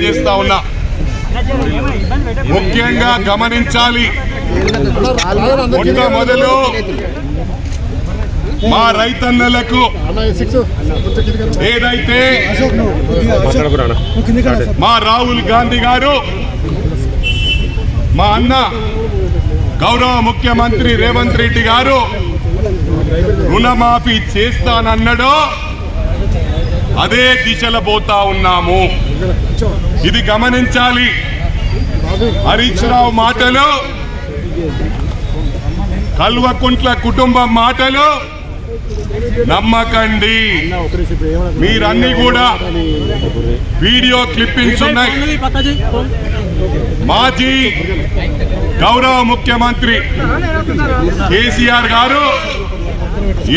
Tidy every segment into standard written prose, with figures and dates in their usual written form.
తెలియజేస్తా ఉన్నా. ముఖ్యంగా గమనించాలి, మొట్టమొదలు మా రైతన్నలకు ఏదైతే మా రాహుల్ గాంధీ గారు మా అన్న గౌరవ ముఖ్యమంత్రి రేవంత్ రెడ్డి గారు రుణమాఫీ చేస్తానన్నాడో అదే దిశలో పోతా ఉన్నాము. ఇది గమనించాలి. హరీష్ రావు మాటలు, కల్వకుంట్ల కుటుంబం మాటలు నమ్మకండి. మీరన్నీ కూడా వీడియో క్లిప్పింగ్స్ ఉన్నాయి. మాజీ గౌరవ ముఖ్యమంత్రి కేసీఆర్ గారు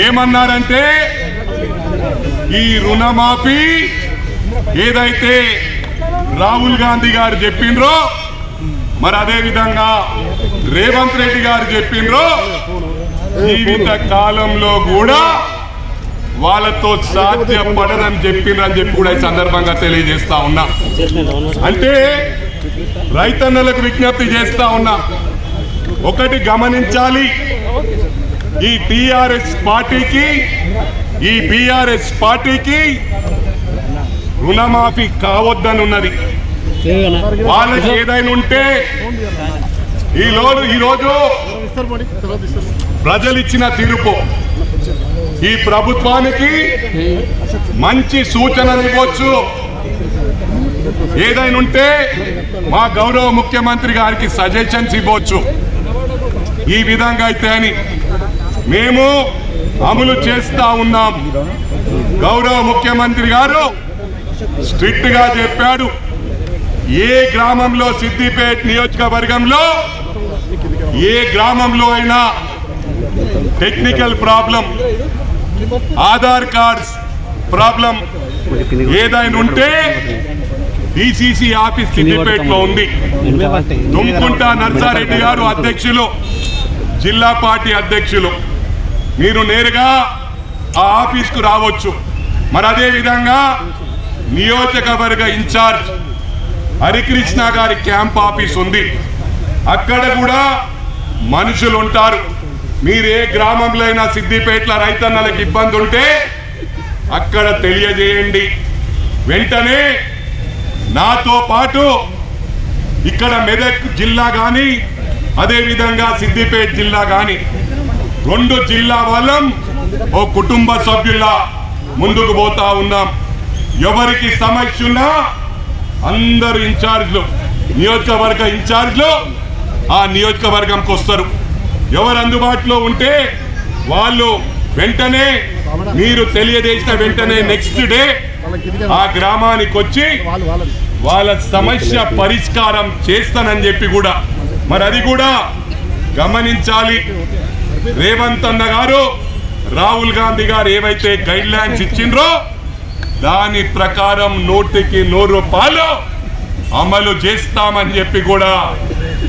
ఏమన్నారంటే, ఈ రుణమాఫీ ఏదైతే రాహుల్ గాంధీ గారు చెప్పిండ్రో, మరి అదే విధంగా రేవంత్ రెడ్డి గారు చెప్పిండ్రో, జీవిత కాలంలో కూడా వాళ్ళతో సాధ్యపడదని చెప్పిండ్రని చెప్పి కూడా ఈ సందర్భంగా తెలియజేస్తా ఉన్నా. అంటే రైతన్నలకు విజ్ఞప్తి చేస్తా ఉన్నా, ఒకటి గమనించాలి. ఈ టిఆర్ఎస్ పార్టీకి, ఈ బీఆర్ఎస్ పార్టీకి రుణమాఫీ కావద్దని ఉన్నది. వాళ్ళకి ఏదైనా ఉంటే ఈరోజు ప్రజలు ఇచ్చిన తీర్పు ఈ ప్రభుత్వానికి మంచి సూచనలు ఇవ్వచ్చు. ఏదైనా ఉంటే మా గౌరవ ముఖ్యమంత్రి గారికి సజెషన్స్ ఇవ్వచ్చు. ఈ విధంగా అయితే అని మేము అమలు చేస్తా ఉన్నాం. గౌరవ ముఖ్యమంత్రి గారు స్ట్రిక్ట్ గా చెప్పాడు, ఏ గ్రామంలో సిద్దిపేట నియోజకవర్గంలో ఏ గ్రామంలో అయినా technical problem, Aadhaar cards problem ఏదైనా ఉంటే డిసిసి ఆఫీస్ సిద్దిపేటలో ఉంది. తుమ్కుంట నర్సారెడ్డి గారు అధ్యక్షులు, జిల్లా పార్టీ అధ్యక్షులు, మీరు నేరుగా ఆ ఆఫీస్కు రావచ్చు. మరి అదే విధంగా నియోజకవర్గ ఇన్ఛార్జ్ హరికృష్ణ గారి క్యాంప్ ఆఫీస్ ఉంది. అక్కడ కూడా మనుషులు ఉంటారు. మీరు ఏ గ్రామంలో అయినా సిద్దిపేటలో రైతన్నలకు ఇబ్బంది ఉంటే అక్కడ తెలియజేయండి. వెంటనే నాతో పాటు ఇక్కడ మెదక్ జిల్లా కానీ అదేవిధంగా సిద్దిపేట జిల్లా కానీ 2 జిల్లా వాళ్ళం ఓ కుటుంబ సభ్యుల ముందుకు పోతా ఉన్నాం. ఎవరికి సమస్య ఉన్నా అందరు ఇన్ఛార్జ్లు, నియోజకవర్గ ఇన్ఛార్జ్లు ఆ నియోజకవర్గంకి వస్తారు. ఎవరు అందుబాటులో ఉంటే వాళ్ళు వెంటనే మీరు తెలియజేసిన వెంటనే నెక్స్ట్ డే ఆ గ్రామానికి వచ్చి వాళ్ళ సమస్య పరిష్కారం చేస్తానని చెప్పి కూడా మరి అది కూడా గమనించాలి. రేవంత్ అన్న గారు, రాహుల్ గాంధీ గారు ఏవైతే గైడ్ లైన్స్ ఇచ్చిండ్రో దాని ప్రకారం 100కి 100 అమలు చేస్తామని చెప్పి కూడా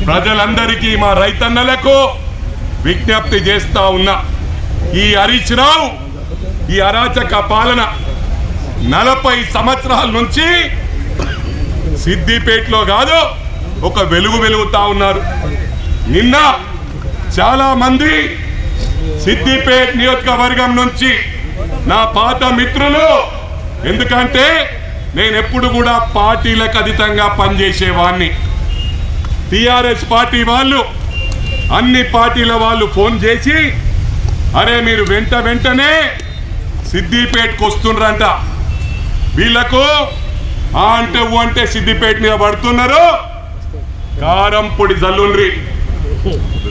ప్రజలందరికీ, మా రైతన్నలకు విజ్ఞప్తి చేస్తా ఉన్నా. ఈ హరీష్ రావు ఈ అరాచక పాలన 40 సంవత్సరాల నుంచి సిద్దిపేటలో కాదు ఒక వెలుగుతా ఉన్నారు. నిన్న చాలా మంది సిద్దిపేట నియోజకవర్గం నుంచి నా పాత మిత్రులు, ఎందుకంటే నేను ఎప్పుడు కూడా పార్టీలకు అతీతంగా పనిచేసేవాడిని. టిఆర్ఎస్ పార్టీ వాళ్ళు, అన్ని పార్టీల వాళ్ళు ఫోన్ చేసి, అరే మీరు వెంటనే సిద్దిపేటకు వస్తుండ్రంట, వీళ్లకు అంటే సిద్దిపేట మీద పడుతున్నారు, కారం పొడి జల్లుండ్రి,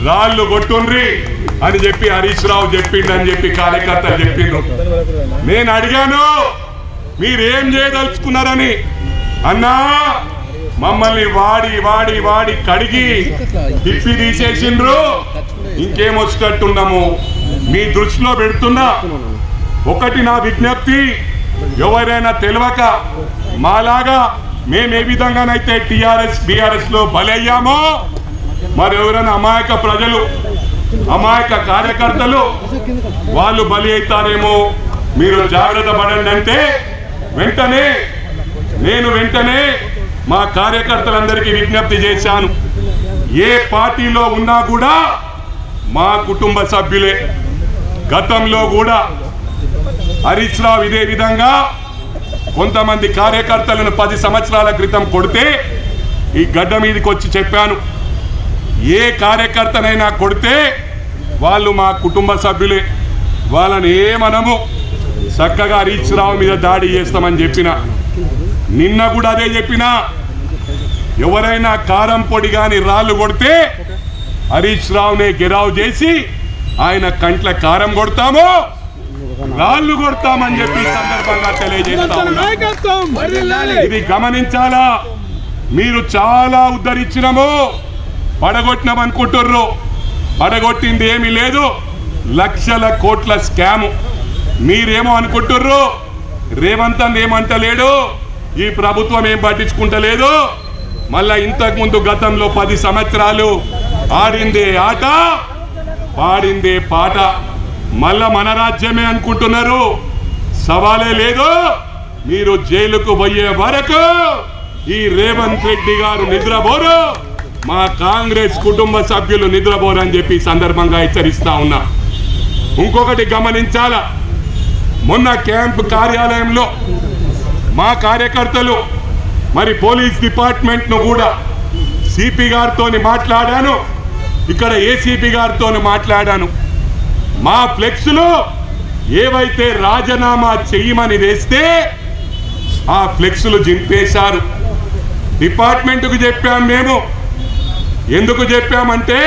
రాళ్ళు కొట్టుండ్రి అని చెప్పి హరీష్ రావు చెప్పిండని చెప్పి కార్యకర్తలు చెప్పిండ్రు. నేను అడిగాను మీరేం చేయదలుచుకున్నారని. అన్నా మమ్మల్ని వాడి కడిగి తిప్పి తీసేసిండ్రు, ఇంకేమొచ్చేటట్టున్నాము మీ దృష్టిలో పెడుతున్నా. ఒకటి నా విజ్ఞప్తి, ఎవరైనా తెలియక మాలాగా మేము ఏ విధంగానైతే టిఆర్ఎస్ బీఆర్ఎస్ లో బలయ్యామో మరి ఎవరైనా అమాయక ప్రజలు, అమాయక కార్యకర్తలు వాళ్ళు బలి అవుతారేమో, మీరు జాగ్రత్త పడండి అంటే వెంటనే మా కార్యకర్తలందరికీ విజ్ఞప్తి చేశాను, ఏ పార్టీలో ఉన్నా కూడా మా కుటుంబ సభ్యులే. గతంలో కూడా హరీష్ రావు ఇదే విధంగా కొంతమంది కార్యకర్తలను 10 సంవత్సరాల క్రితం కొడితే ఈ గడ్డ మీదకి వచ్చి చెప్పాను, ఏ కార్యకర్తనైనా కొడితే వాళ్ళు మా కుటుంబ సభ్యులే, వాళ్ళని మనము చక్కగా హరీష్ రావు మీద దాడి చేస్తామని చెప్పిన. నిన్న కూడా అదే చెప్పినా, ఎవరైనా కారం పొడి కానీ రాళ్ళు కొడితే హరీష్ రావునే గిరావు చేసి ఆయన కంట్ల కారం కొడతాము, రాళ్ళు కొడతామని చెప్పి సందర్భంగా తెలియజేస్తా ఉన్నా. ఇది గమనించాలా. మీరు చాలా ఉద్ధరించినము, పడగొట్టినామనుకుంటుర్రు. పడగొట్టింది ఏమీ లేదు, లక్షల కోట్ల స్కాము. మీరేమో అనుకుంటుర్రు, రేవంత్ అన్న ఏమంటలేడు, ఈ ప్రభుత్వం ఏం పట్టించుకుంటలేదు. మళ్ళా ఇంతకుముందు గతంలో 10 సంవత్సరాలు ఆడిందే ఆట, పాడిందే పాట. మళ్ళా మన రాజ్యమే అనుకుంటున్నారు. సవాలే లేదు. మీరు జైలుకు పోయే వరకు ఈ రేవంత్ రెడ్డి గారు నిద్రపోరు, మా కాంగ్రెస్ కుటుంబ సభ్యులు నిద్రపోరు అని చెప్పి సందర్భంగా హెచ్చరిస్తా ఉన్నా. ఇంకొకటి గమనించాలా, మొన్న క్యాంప్ కార్యాలయంలో మా కార్యకర్తలు మరి పోలీస్ డిపార్ట్మెంట్ను కూడా సిపి గారితో మాట్లాడాను, ఇక్కడ ఏసీపీ గారితో మాట్లాడాను. మా ఫ్లెక్స్లు ఏవైతే రాజీనామా చెయ్యమని వేస్తే ఆ ఫ్లెక్స్లు జింపేశారు. డిపార్ట్మెంట్కు చెప్పాం. మేము ఎందుకు చెప్పామంటే